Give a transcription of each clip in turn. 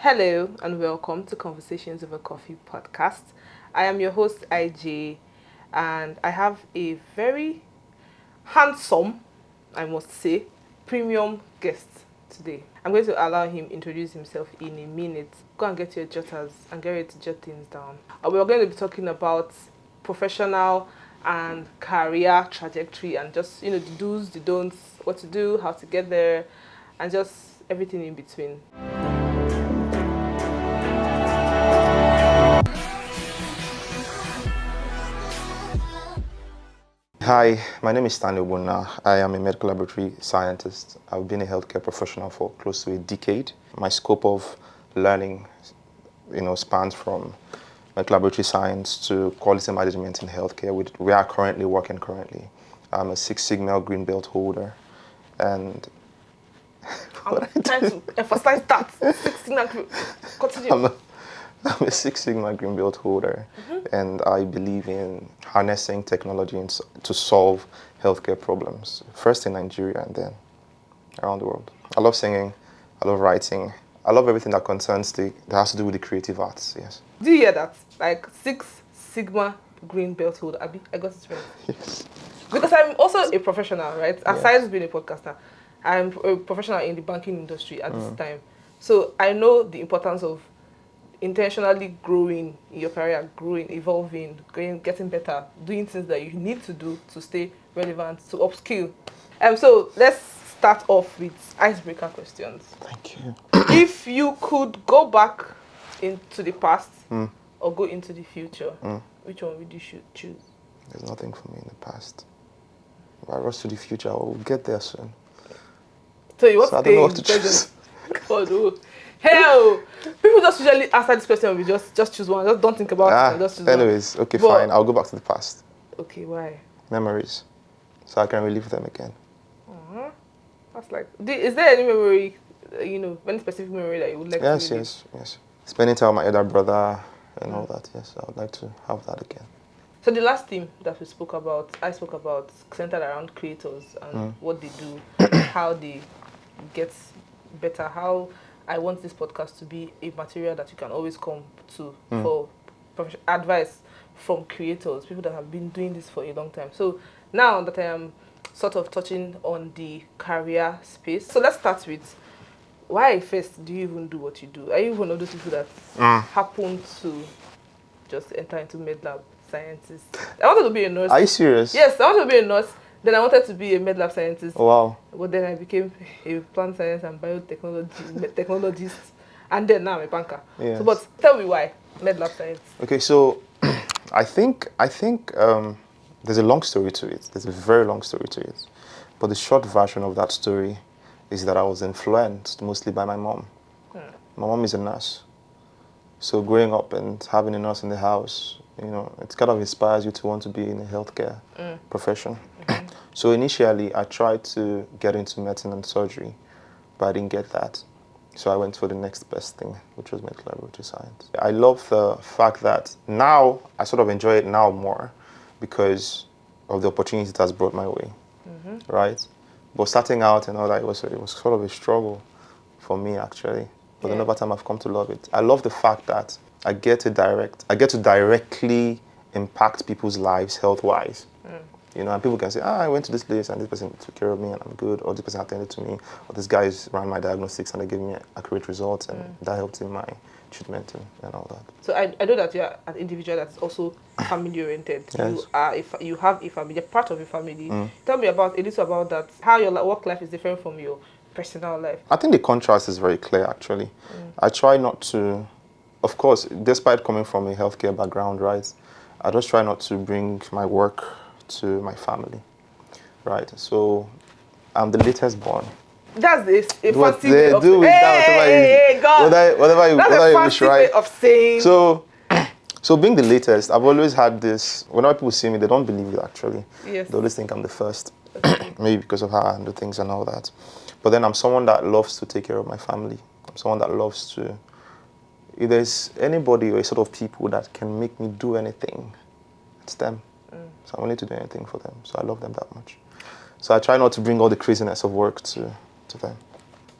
Hello and welcome to Conversations Over Coffee podcast. I am your host IJ and I have a very handsome, I must say, premium guest today. I'm going to allow him introduce himself in a minute. Go and get your jotters and get ready to jot things down. We're going to be talking about professional and career trajectory and just, the do's, the don'ts, what to do, how to get there, and just everything in between. Hi, my name is Stanley Obuna. I am a medical laboratory scientist. I've been a healthcare professional for close to a decade. My scope of learning, spans from medical laboratory science to quality management in healthcare. We are currently working currently. I'm a Six Sigma Green Belt holder, and I'm trying to emphasize that. 16 continue. I'm a Six Sigma Green Belt holder, and I believe in harnessing technology to solve healthcare problems, first in Nigeria and then around the world. I love singing, I love writing, I love everything that concerns that has to do with the creative arts, yes. Do you hear that? Like Six Sigma Green Belt holder. I got it right. Yes. Because I'm also a professional, right? Yes. Aside being a podcaster, I'm a professional in the banking industry at this time. So I know the importance of intentionally growing in your career, growing, evolving, getting better, doing things that you need to do to stay relevant, to upskill. So let's start off with icebreaker questions. Thank you. If you could go back into the past or go into the future, which one would you choose? There's nothing for me in the past. If I rush to the future, I will get there soon. So you want So I to don't know stay what in to the choose. present? God, oh. Hell! People just usually answer this question, we just choose one. Just don't think about it and just choose Anyways, one. okay, fine. I'll go back to the past. Okay, why? Memories, so I can relive them again. That's like, is there any memory, any specific memory that you would like to relive? Yes. Spending time with my elder brother and all that, yes. I would like to have that again. So the last theme that I spoke about, centered around creators and what they do, how they get better, how I want this podcast to be a material that you can always come to for advice from creators, people that have been doing this for a long time. So now that I am sort of touching on the career space, so let's start with, why first do you even do what you do? Are you one of those people that happen to just enter into med lab sciences? I wanted to be a nurse. Are you serious? Yes, I wanted to be a nurse. Then I wanted to be a med lab scientist. Wow. But then I became a plant science and biotechnology technologist. And then now I'm a banker. Yes. So, but tell me why med lab science? Okay, so I think there's a long story to it. There's a very long story to it. But the short version of that story is that I was influenced mostly by my mom. My mom is a nurse. So growing up and having a nurse in the house, it kind of inspires you to want to be in a healthcare profession. So initially, I tried to get into medicine and surgery, but I didn't get that. So I went for the next best thing, which was medical laboratory science. I love the fact that now I sort of enjoy it now more because of the opportunities it has brought my way, right? But starting out and all that, it was sort of a struggle for me actually. But then over time, I've come to love it. I love the fact that I get to directly impact people's lives health-wise. And people can say, I went to this place and this person took care of me and I'm good, or this person attended to me, or this guy ran my diagnostics and they gave me accurate results and that helped in my treatment and all that. So I know that you're an individual that's also family-oriented. Yes. You have a family, you're part of a family. Tell me a little about that, how your work life is different from your personal life. I think the contrast is very clear, actually. I try not to, of course, despite coming from a healthcare background, right, I just try not to bring my work to my family, right? So I'm the latest born. That's a What fancy way they of do with that, God. whatever you That's a fancy way of saying. So being the latest, I've always had this. Whenever people see me, they don't believe it actually. Yes. They always think I'm the first, maybe because of how I handle things and all that. But then I'm someone that loves to take care of my family. I'm someone that loves to. If there's anybody or a sort of people that can make me do anything, it's them. So I'm willing to do anything for them. So I love them that much. So I try not to bring all the craziness of work to them.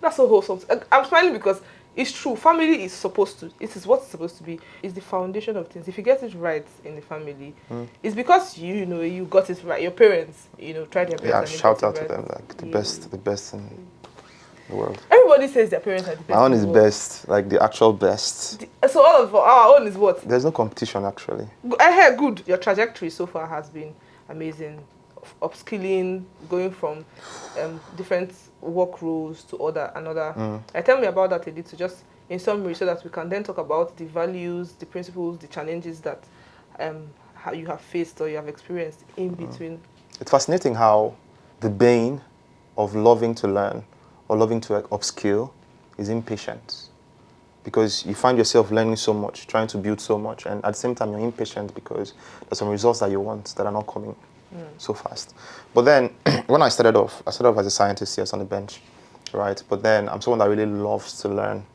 That's so wholesome. I'm smiling because it's true. Family is supposed to. It is what it's supposed to be. It's the foundation of things. If you get it right in the family, it's because you got it right. Your parents, tried their best Yeah, and they got shout it out to right. them, like Yeah. the best in the world. Everybody says their parents are the My best own in is the world. best, like the actual best. So all of our own is what? There's no competition actually. I heard good. Your trajectory so far has been amazing. Upskilling, going from different work roles to another. Tell me about that a little, just in summary, so that we can then talk about the values, the principles, the challenges that how you have faced or you have experienced in between. It's fascinating how the bane of loving to learn or loving to upskill is impatience. Because you find yourself learning so much, trying to build so much, and at the same time you're impatient because there's some results that you want that are not coming so fast. But then, when I started off as a scientist, yes, on the bench, right? But then I'm someone that really loves to learn.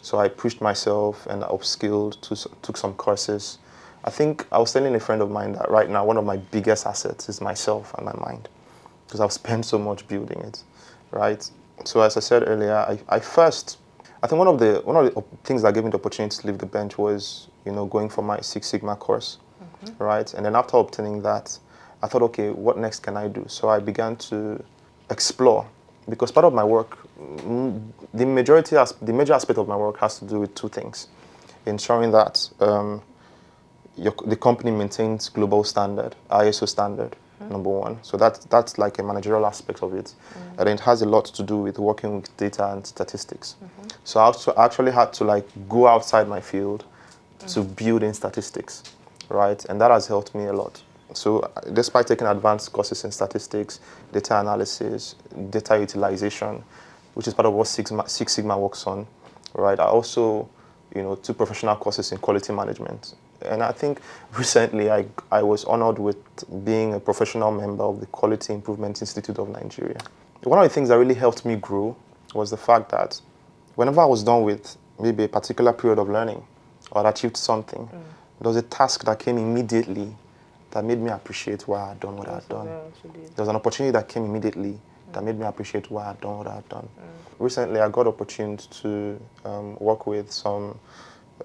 So I pushed myself and I upskilled, took some courses. I think I was telling a friend of mine that right now one of my biggest assets is myself and my mind, because I've spent so much building it, right? So as I said earlier, I think one of the things that gave me the opportunity to leave the bench was, going for my Six Sigma course, right? And then after obtaining that, I thought, okay, what next can I do? So I began to explore, because part of my work, the major aspect of my work has to do with two things: ensuring that the company maintains global standard, ISO standard, number one. So that's like a managerial aspect of it. And it has a lot to do with working with data and statistics. So I actually had to like go outside my field to build in statistics, right? And that has helped me a lot. So despite taking advanced courses in statistics, data analysis, data utilization, which is part of what Six Sigma works on, right? I also, took professional courses in quality management. And I think recently I was honored with being a professional member of the Quality Improvement Institute of Nigeria. One of the things that really helped me grow was the fact that whenever I was done with maybe a particular period of learning or had achieved something, there was a task that came immediately that made me appreciate why I had done what I had done. There was an opportunity that came immediately that made me appreciate why I had done what I had done. Recently, I got opportunity to work with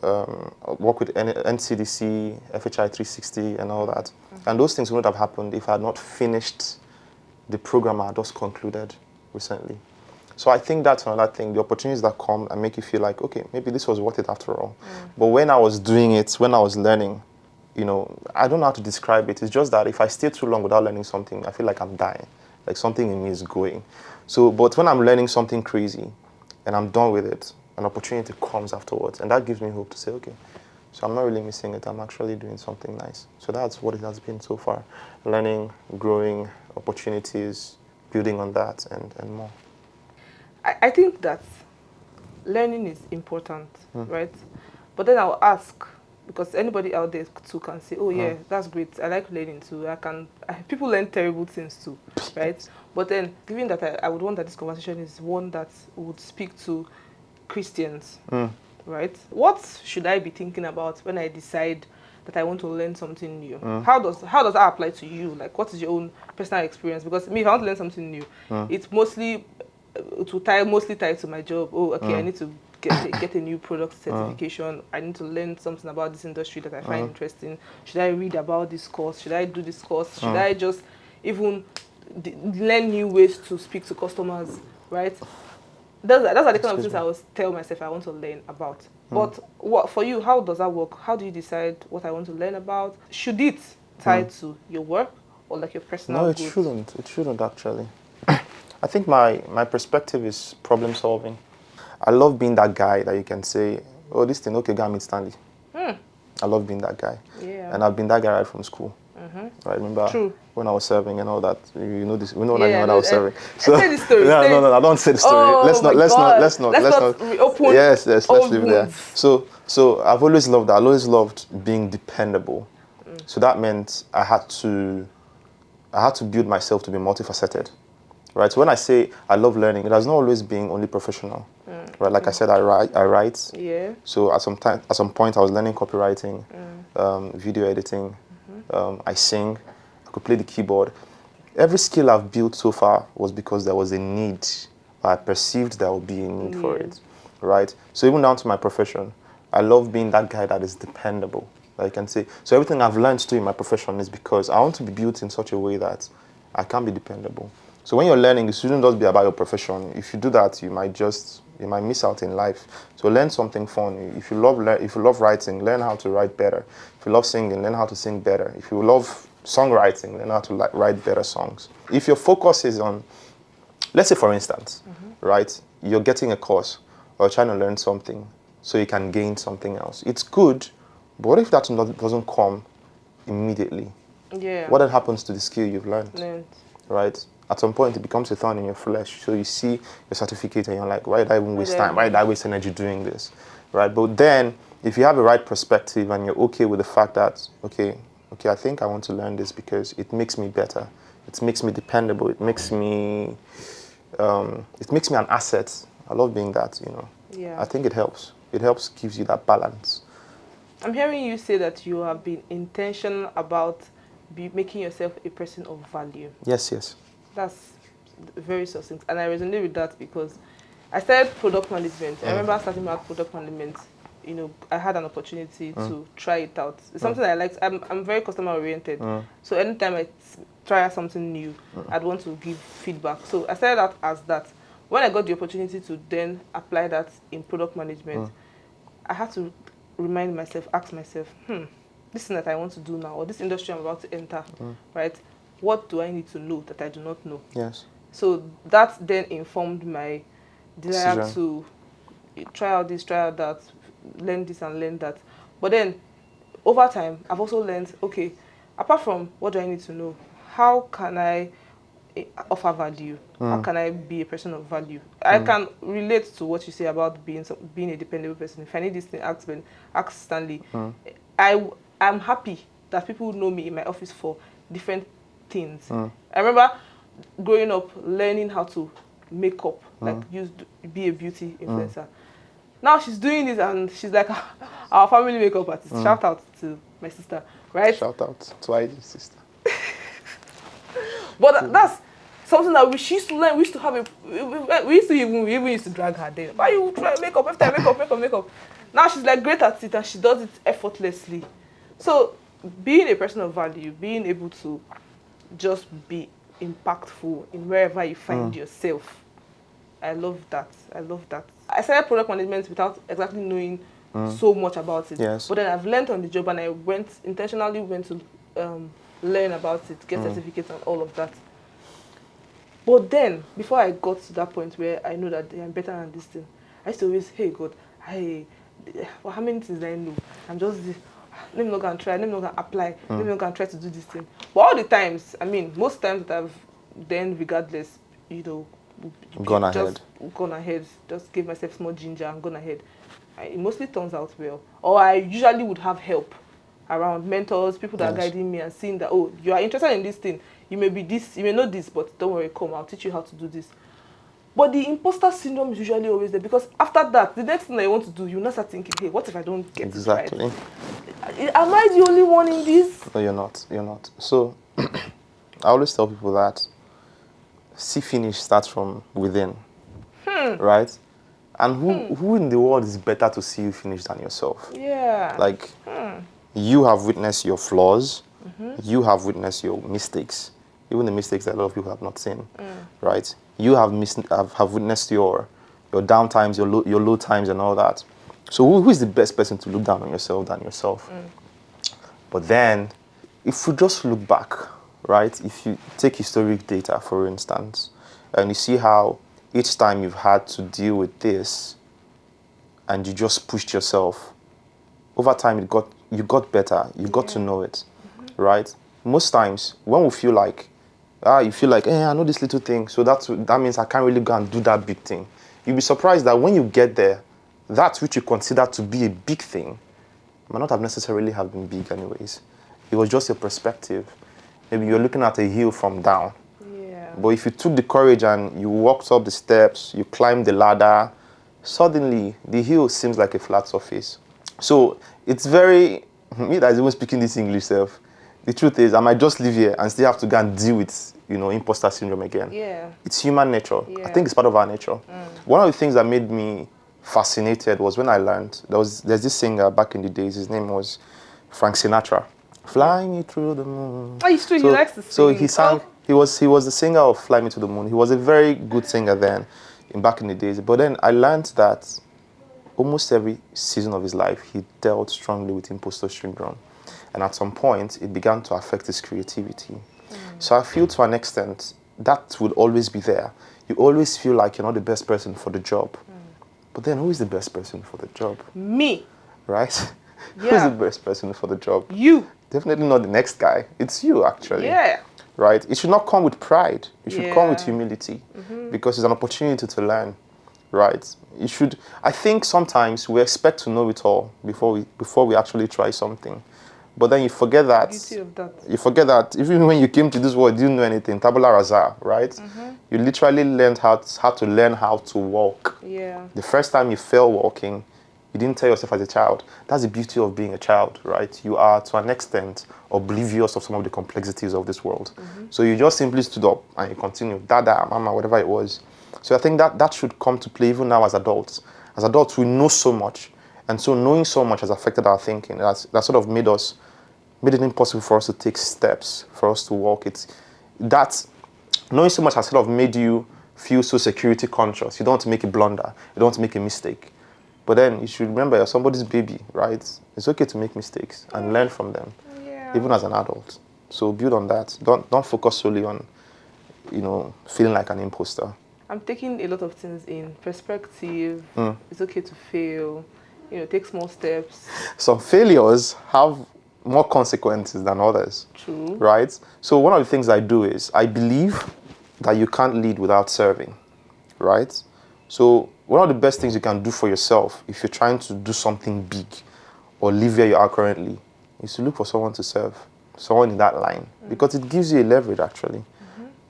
NCDC, FHI 360 and all that. And those things would not have happened if I had not finished the program I had just concluded recently. So I think that's another thing, the opportunities that come and make you feel like, okay, maybe this was worth it after all. But when I was doing it, when I was learning, I don't know how to describe it. It's just that if I stay too long without learning something, I feel like I'm dying, like something in me is going. So, but when I'm learning something crazy and I'm done with it, an opportunity comes afterwards, and that gives me hope to say, okay, so I'm not really missing it. I'm actually doing something nice. So that's what it has been so far: learning, growing, opportunities, building on that, and more. I think that learning is important, right? But then I'll ask, because anybody out there too can say, oh yeah, that's great, I like learning too. People learn terrible things too, right? But then, given that I would want that this conversation is one that would speak to Christians, right? What should I be thinking about when I decide that I want to learn something new? How does that apply to you? Like, what is your own personal experience? Because me, if I want to learn something new, it's mostly mostly tied to my job. Oh, okay, I need to get a new product certification. I need to learn something about this industry that I find interesting. Should I read about this course? Should I do this course? Should I just even learn new ways to speak to customers, right? Those are the kind of things I always tell myself I want to learn about. But what for you, how does that work? How do you decide what I want to learn about? Should it tie to your work or like your personal No, it growth? shouldn't. It shouldn't actually. I think my perspective is problem solving. I love being that guy that you can say, oh, this thing, okay, go meet Stanley. I love being that guy. Yeah. And I've been that guy right from school. Right, remember True. when I was serving and all that. You know this. We know Yeah, when I was serving. say the story. No, I don't say the story. Oh, let's my not. God. Let's not. Reopen Yes, let's old leave it there. wounds. So I've always loved that. I always loved being dependable. So that meant I had to build myself to be multifaceted. Right. So when I say I love learning, it has not always been only professional. Right. Like I said, I write. Yeah. So at some point, I was learning copywriting, video editing. I sing. I could play the keyboard. Every skill I've built so far was because there was a need. I perceived there would be a need for it. right? So even down to my profession, I love being that guy that is dependable, that I can say. So everything I've learned to in my profession is because I want to be built in such a way that I can be dependable. So when you're learning, it shouldn't just be about your profession. If you do that, you might miss out in life. So learn something fun. If you love writing, learn how to write better. If you love singing, learn how to sing better. If you love songwriting, learn how to write better songs. If your focus is on, let's say for instance, right, you're getting a course or trying to learn something so you can gain something else. It's good, but what if that doesn't come immediately? Yeah. What then happens to the skill you've Learned. right? At some point, it becomes a thorn in your flesh. So you see your certificate and you're like, why did I even waste time? Why did I waste energy doing this, right? But then, if you have a right perspective and you're okay with the fact that, okay, I think I want to learn this because it makes me better. It makes me dependable. It makes me an asset. I love being that, Yeah. I think it helps. It helps, gives you that balance. I'm hearing you say that you have been intentional about making yourself a person of value. Yes. That's very succinct, and I resonate with that because I started product management. I remember starting out product management. I had an opportunity to try it out. It's something I liked. I'm very customer oriented, so anytime I try something new, I'd want to give feedback. So I started out as that. When I got the opportunity to then apply that in product management, I had to ask myself, this thing that I want to do now, or this industry I'm about to enter, right? What do I need to know that I do not know? Yes. So that then informed my desire Decision. to try out this, try out that, learn this and learn that. But then, over time, I've also learned, okay, apart from what do I need to know, how can I offer value? How can I be a person of value? I can relate to what you say about being a dependable person. If I need this thing, ask Stanley. I'm happy that people know me in my office for different things. I remember growing up learning how to make up, be a beauty influencer. Now she's doing this and she's like our family makeup artist. Shout out to my sister, right? Shout out to ID sister. But that's something that she used to learn. We used to have we used to drag her there. Why you try makeup after makeup? Now she's like great at it and she does it effortlessly. So being a person of value, being able to just be impactful in wherever you find yourself. I love that. I started product management without exactly knowing so much about it. Yes. But then I've learned on the job and I intentionally went to learn about it, get certificates and all of that. But then, before I got to that point where I know that I'm better than this thing, I used to always, hey God, how many things do I know? I'm just this. Let me not go and try. Let me not go and apply. Let me not go and try to do this thing. But all the times, most times that I've then, regardless, Gone ahead, just give myself more ginger and gone ahead. It mostly turns out well. Or I usually would have help around, mentors, people that are guiding me and seeing that, oh, you are interested in this thing. You may know this, but don't worry, come, I'll teach you how to do this. But the imposter syndrome is usually always there because after that, the next thing that you want to do, you now start thinking, hey, what if I don't get it right? Am I the only one in this? No, you're not. So, I always tell people that see finish starts from within, right? And who in the world is better to see you finish than yourself? Yeah. Like, you have witnessed your flaws, you have witnessed your mistakes, even the mistakes that a lot of people have not seen, right? You have witnessed your down times, your low times and all that. So who is the best person to look down on yourself than yourself? But then, if you just look back, right? If you take historic data, for instance, and you see how each time you've had to deal with this and you just pushed yourself, over time you got better, you got to know it, right? Most times, when we feel like, you feel like, I know this little thing, so that means I can't really go and do that big thing. You'll be surprised that when you get there, that which you consider to be a big thing might not have necessarily have been big anyways. It was just your perspective. Maybe you're looking at a hill from down. Yeah. But if you took the courage and you walked up the steps, you climbed the ladder, suddenly the hill seems like a flat surface. So it's very, me that's even speaking this English self, the truth is I might just live here and still have to go and deal with, imposter syndrome again. Yeah. It's human nature. Yeah. I think it's part of our nature. One of the things that made me fascinated was when I learned there's this singer back in the days. His name was Frank Sinatra. Fly me through the moon. Oh, it's true. He likes to sing. So he sang. He was the singer of Fly Me to the Moon. He was a very good singer then, back in the days. But then I learned that almost every season of his life he dealt strongly with imposter syndrome, and at some point it began to affect his creativity. So I feel to an extent that would always be there. You always feel like you're not the best person for the job. But then who is the best person for the job? Me. Right? Yeah. Who is the best person for the job? You. Definitely not the next guy. It's you, actually. Yeah. Right? It should not come with pride. It should come with Yeah. humility. Because it's an opportunity to learn. Right? It should. I think sometimes we expect to know it all before we actually try something. But then you forget that. Beauty of that. You forget that even when you came to this world, you didn't know anything. Tabula rasa, right? You literally learned how to learn how to walk. Yeah. The first time you fell walking, you didn't tell yourself as a child. That's the beauty of being a child, right? You are, to an extent, oblivious of some of the complexities of this world. So you just simply stood up and you continued. Dada, mama, whatever it was. So I think that should come to play even now as adults. As adults, we know so much. And so knowing so much has affected our thinking. That sort of made it impossible for us to take steps, for us to walk. Knowing so much has sort of made you feel so security conscious. You don't want to make a blunder. You don't want to make a mistake. But then you should remember you're somebody's baby, right? It's okay to make mistakes and learn from them, even as an adult. So build on that. Don't focus solely on, feeling like an imposter. I'm taking a lot of things in perspective. It's okay to fail. Take small steps. Some failures have more consequences than others. True. Right? So one of the things I do is I believe that you can't lead without serving. Right? So one of the best things you can do for yourself if you're trying to do something big or live where you are currently is to look for someone to serve, someone in that line, because it gives you a leverage actually.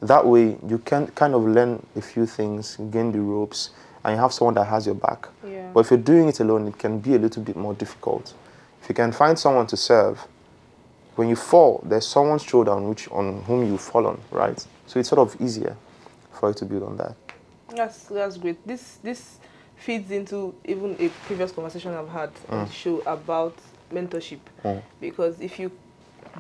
That way you can kind of learn a few things, gain the ropes, and you have someone that has your back. Yeah. But if you're doing it alone, it can be a little bit more difficult. If you can find someone to serve, when you fall, there's someone's shoulder on whom you've fallen, right? So it's sort of easier for you to build on that. That's great. This feeds into even a previous conversation I've had on the show about mentorship. Because if you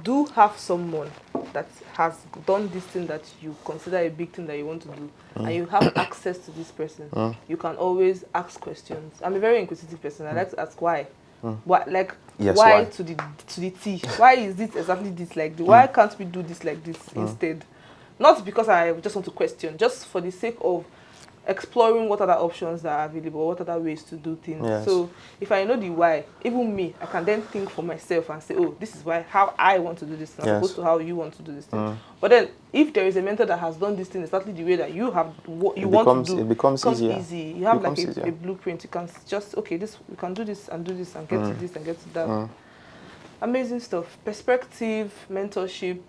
do have someone that has done this thing that you consider a big thing that you want to do, and you have access to this person, you can always ask questions. I'm a very inquisitive person. I like to ask why. What, like, Yes, why why? to the T? Why is this exactly this like this? Why can't we do this like this instead? Not because I just want to question, just for the sake of exploring what other options that are available, what other ways to do things. Yes. So if I know the why, even me, I can then think for myself and say, oh, this is how I want to do this, as opposed to how you want to do this thing. But then if there is a mentor that has done this thing exactly the way that you have want to do, it becomes easier. easy. You have like Easier. a blueprint. You can just, okay, we can do this and get to this and get to that. Amazing stuff. Perspective, mentorship,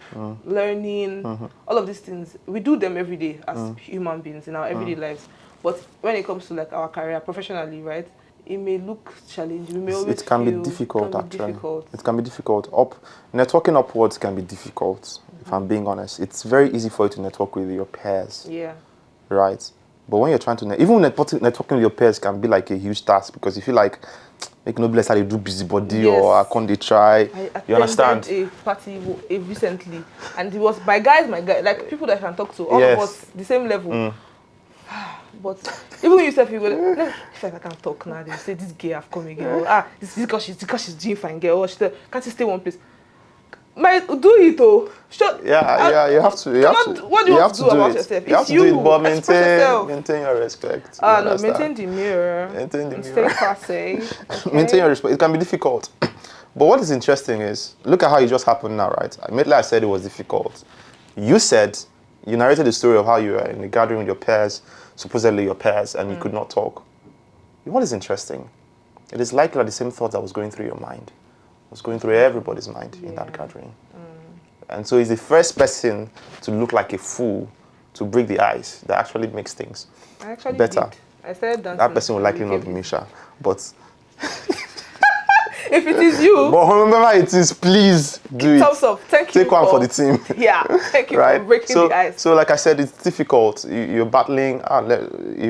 learning, all of these things. We do them every day as human beings in our everyday lives. But when it comes to like our career professionally, right, it may look challenging. We may always It can feel be difficult, it can actually. be difficult. It can be difficult. Networking upwards can be difficult, if I'm being honest. It's very easy for you to network with your peers, Yeah. right? But when you're trying to even networking with your peers can be like a huge task, because you feel like make no bless how they do busybody or I can't they try. You understand? I attended a party recently, and it was my guys, like people that I can talk to, all of us the same level. But even when you say you go, if I can talk now, they say this girl have come again. Or, this is because she's doing fine, girl. Or can't you stay one place? Do it though. You have to. What do you have to do about yourself? You have to do it, but maintain your respect. No, maintain the mirror. Maintain the mirror. Stay classy. Okay? Maintain your respect. It can be difficult. But what is interesting is, look at how it just happened now, right? Immediately I said it was difficult. You narrated the story of how you were in the gathering with your peers, supposedly your peers, and you could not talk. What is interesting? It is likely that the same thought that was going through your mind was going through everybody's mind in that gathering. And so he's the first person to look like a fool, to break the ice, that actually makes things better. I started dancing. That person will likely not be Misha, but if it is you. But remember it is, please. do it. Thumbs up. Thank you Take one for the team. Yeah, thank you Right? for breaking the ice. So like I said, it's difficult. You're battling,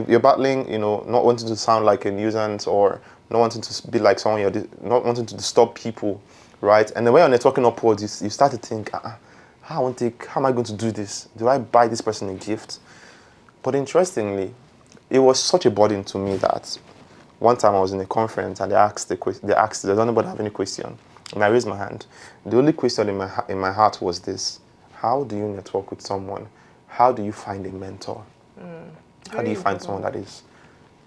you're battling, not wanting to sound like a nuisance or not wanting to be like someone not wanting to disturb people, right? And then when you're networking upwards, you start to think, how am I going to do this? Do I buy this person a gift? But interestingly, it was such a burden to me that one time I was in a conference and they asked, does anybody have any question? And I raised my hand. The only question in my heart was this: how do you network with someone? How do you find a mentor? How do you find someone that is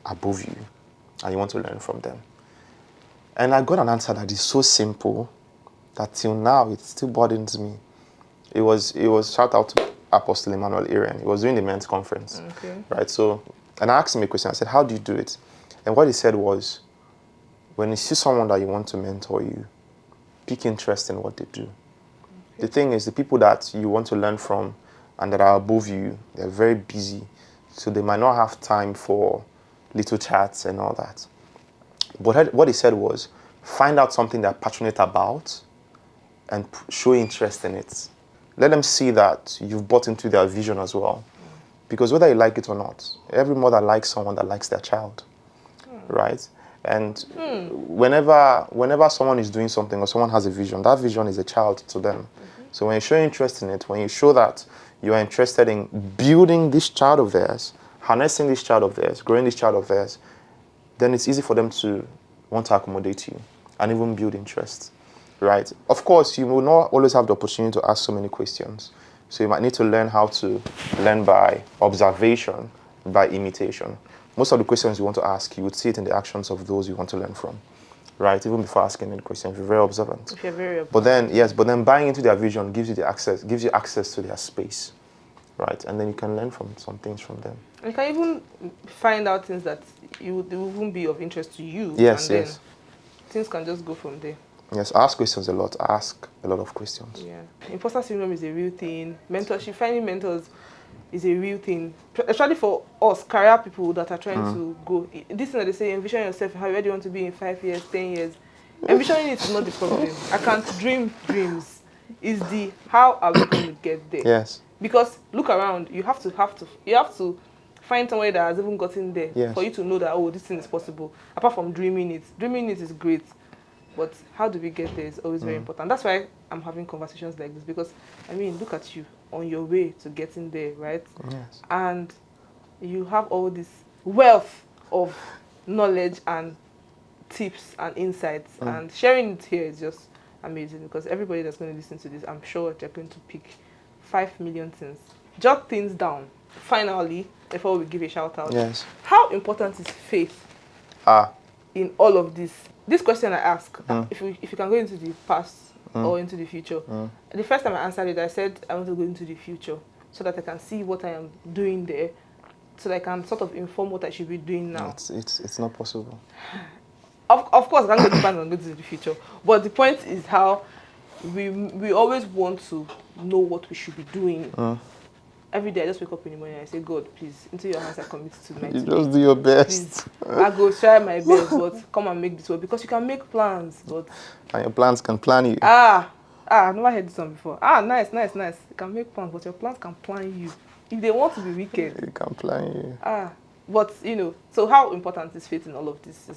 above you and you want to learn from them? And I got an answer that is so simple that till now it still burdens me. It was shout out to Apostle Emmanuel Aaron. He was doing the men's conference, right? So, and I asked him a question. I said, "How do you do it?" And what he said was, when you see someone that you want to mentor you, pick interest in what they do. The thing is, the people that you want to learn from and that are above you, they're very busy, so they might not have time for little chats and all that. But what he said was, find out something they're passionate about and show interest in it. Let them see that you've bought into their vision as well. Because whether you like it or not, every mother likes someone that likes their child, right? And whenever someone is doing something or someone has a vision, that vision is a child to them. So when you show interest in it, when you show that you are interested in building this child of theirs, harnessing this child of theirs, growing this child of theirs, then it's easy for them to want to accommodate you and even build interest, right? Of course, you will not always have the opportunity to ask so many questions. So you might need to learn how to learn by observation, by imitation. Most of the questions you want to ask, you would see it in the actions of those you want to learn from, right? Even before asking any question, if you're very observant. If you're very observant. But then buying into their vision gives you access to their space, right? And then you can learn from some things from them. And you can even find out things that won't be of interest to you. Yes, and yes. Then things can just go from there. Yes, ask questions a lot. Ask a lot of questions. Yeah. Imposter syndrome is a real thing. Mentorship, finding mentors is a real thing. Especially for us, career people that are trying to go. This thing that they say, envision yourself, how where do you want to be in 5 years, 10 years. Envisioning it is not the problem. I can't dream dreams. Is the how are we going to get there? Yes. Because look around, you have to find somewhere that has even gotten there for you to know that, oh, this thing is possible. Apart from dreaming it. Dreaming it is great. But how do we get there is always very important. That's why I'm having conversations like this, because, I mean, look at you on your way to getting there, right? Yes. And you have all this wealth of knowledge and tips and insights, and sharing it here is just amazing, because everybody that's going to listen to this, I'm sure they're going to pick 5 million things. Jot things down. Finally, before we give a shout out. Yes. How important is faith in all of this? This question I ask, if you can go into the past or into the future. The first time I answered it, I said I want to go into the future so that I can see what I am doing there, so that I can sort of inform what I should be doing now. It's not possible. Of course, I can't go to go to the future. But the point is how we always want to know what we should be doing. Every day I just wake up in the morning and I say, God, please, into your hands I commit tonight. You just do your best. Please, I go try my best, but come and make this work. Because you can make plans, but... And your plans can plan you. I've never heard this one before. Nice. You can make plans, but your plans can plan you. If they want to be wicked... It can plan you. But, so how important is faith in all of this?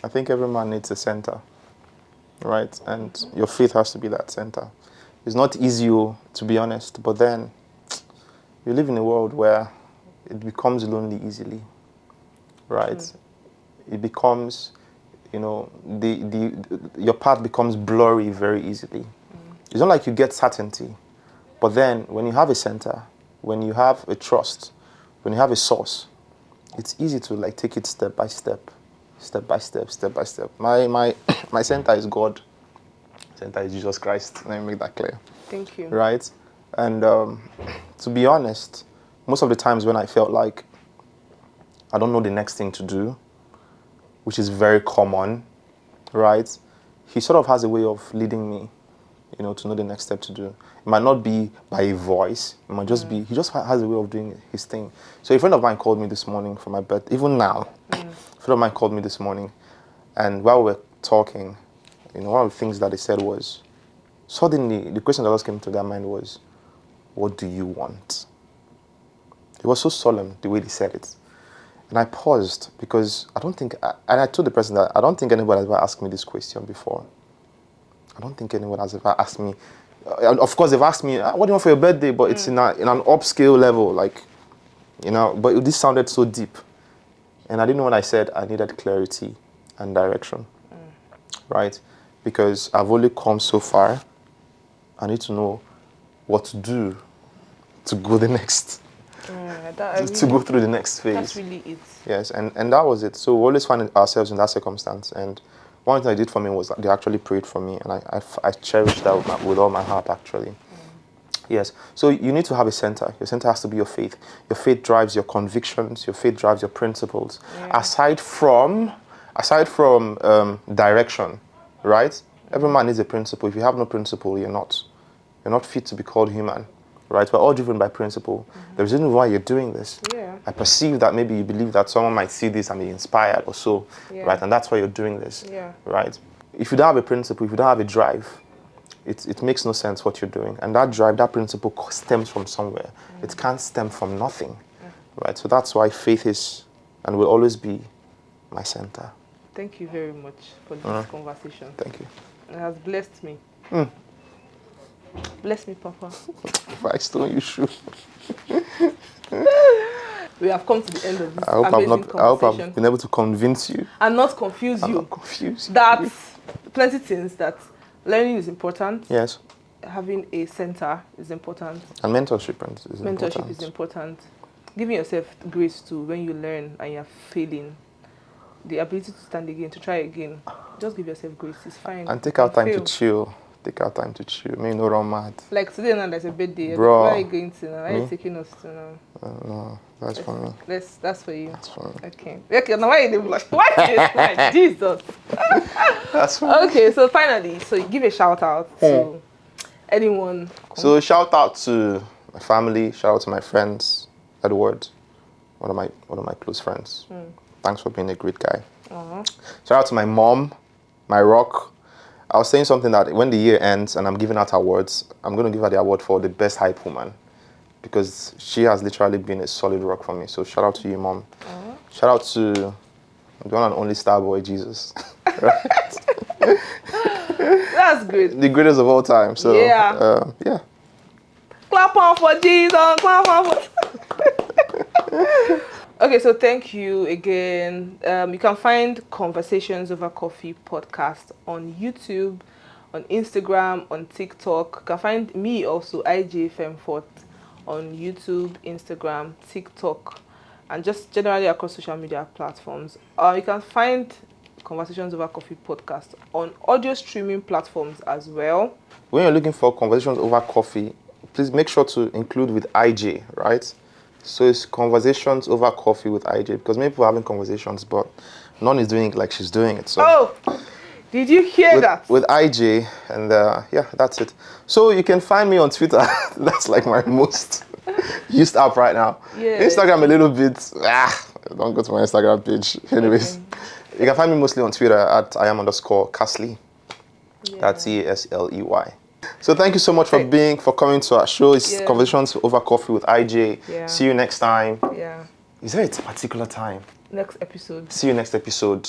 I think every man needs a center, right? And your faith has to be that center. It's not easy, to be honest, but then you live in a world where it becomes lonely easily, right? It becomes, your path becomes blurry very easily. It's not like you get certainty, but then when you have a center, when you have a trust, when you have a source, it's easy to take it step by step. My center is God. Center is Jesus Christ. Let me make that clear. Thank you. Right? And to be honest, most of the times when I felt like I don't know the next thing to do, which is very common, right? He sort of has a way of leading me, to know the next step to do. It might not be by a voice. It might just be, he just has a way of doing his thing. So a friend of mine called me this morning for my birthday, even now. A friend of mine called me this morning, and while we were talking, one of the things that he said was, suddenly the question that just came to their mind was, what do you want? It was so solemn the way they said it. And I paused because and I told the person that I don't think anyone has ever asked me this question before. I don't think anyone has ever asked me. Of course, they've asked me, what do you want for your birthday? But it's in an upscale level, like, but this sounded so deep. And I didn't know when I said I needed clarity and direction, right? Because I've only come so far. I need to know what to do to go the next, to go through the next phase. That's really it. Yes, and that was it. So we always find ourselves in that circumstance. And one thing I did for me was that they actually prayed for me, and I cherished that with all my heart, actually. Yes. So you need to have a center. Your center has to be your faith. Your faith drives your convictions. Your faith drives your principles. Yeah. Aside from direction, right? Every man needs a principle. If you have no principle, you're not fit to be called human, right? We're all driven by principle. There's a reason why you're doing this. Yeah. I perceive that maybe you believe that someone might see this and be inspired or so, right? And that's why you're doing this, right? If you don't have a principle, if you don't have a drive, it makes no sense what you're doing. And that drive, that principle stems from somewhere. It can't stem from nothing, right? So that's why faith is and will always be my center. Thank you very much for this conversation. Thank you. It has blessed me. Bless me, Papa. If I stone you should. We have come to the end of this I hope conversation. I've been able to convince you. And not confuse you. Not confuse you. That plenty things that learning is important. Yes. Having a center is important. And mentorship is important. Mentorship is important. Giving yourself grace too when you learn and you're failing. The ability to stand again, to try again. Just give yourself grace. It's fine. And take out time to chill. Take out time to chill. May no run mad. Like today now, there's a birthday. Bro. Where are you going to now? Where are you taking us to now? No, that's for me. That's for you. That's for me. Okay, now why are you blush? Why is like Jesus? That's for me. Okay, so finally, so you give a shout out to anyone. So shout out to my family, shout out to my friends. Edward, one of my close friends. Thanks for being a great guy. Shout out to my mom, my rock. I was saying something that when the year ends and I'm giving out awards, I'm going to give her the award for the best hype woman because she has literally been a solid rock for me. So shout out to you, Mom. Shout out to the one and only star boy, Jesus. Right? That's good. The greatest of all time. So yeah. Clap on for Jesus. Clap on for. Okay, so thank you again. You can find Conversations Over Coffee podcast on YouTube, on Instagram, on TikTok. You can find me also, IJ Femfort, on YouTube, Instagram, TikTok, and just generally across social media platforms. You can find Conversations Over Coffee podcast on audio streaming platforms as well. When you're looking for Conversations Over Coffee, please make sure to include with IJ, right? So it's Conversations Over Coffee with IJ because many people are having conversations, but none is doing it like she's doing it. So did you hear that? With IJ, and that's it. So you can find me on Twitter. That's like my most used app right now. Yeah. Instagram a little bit. Don't go to my Instagram page. Anyways, you can find me mostly on Twitter at @Iam_Casley. That's CASLEY. So thank you so much for coming to our show. It's Conversations Over Coffee with IJ. See you next time. Is there a particular time? Next episode. See you next episode.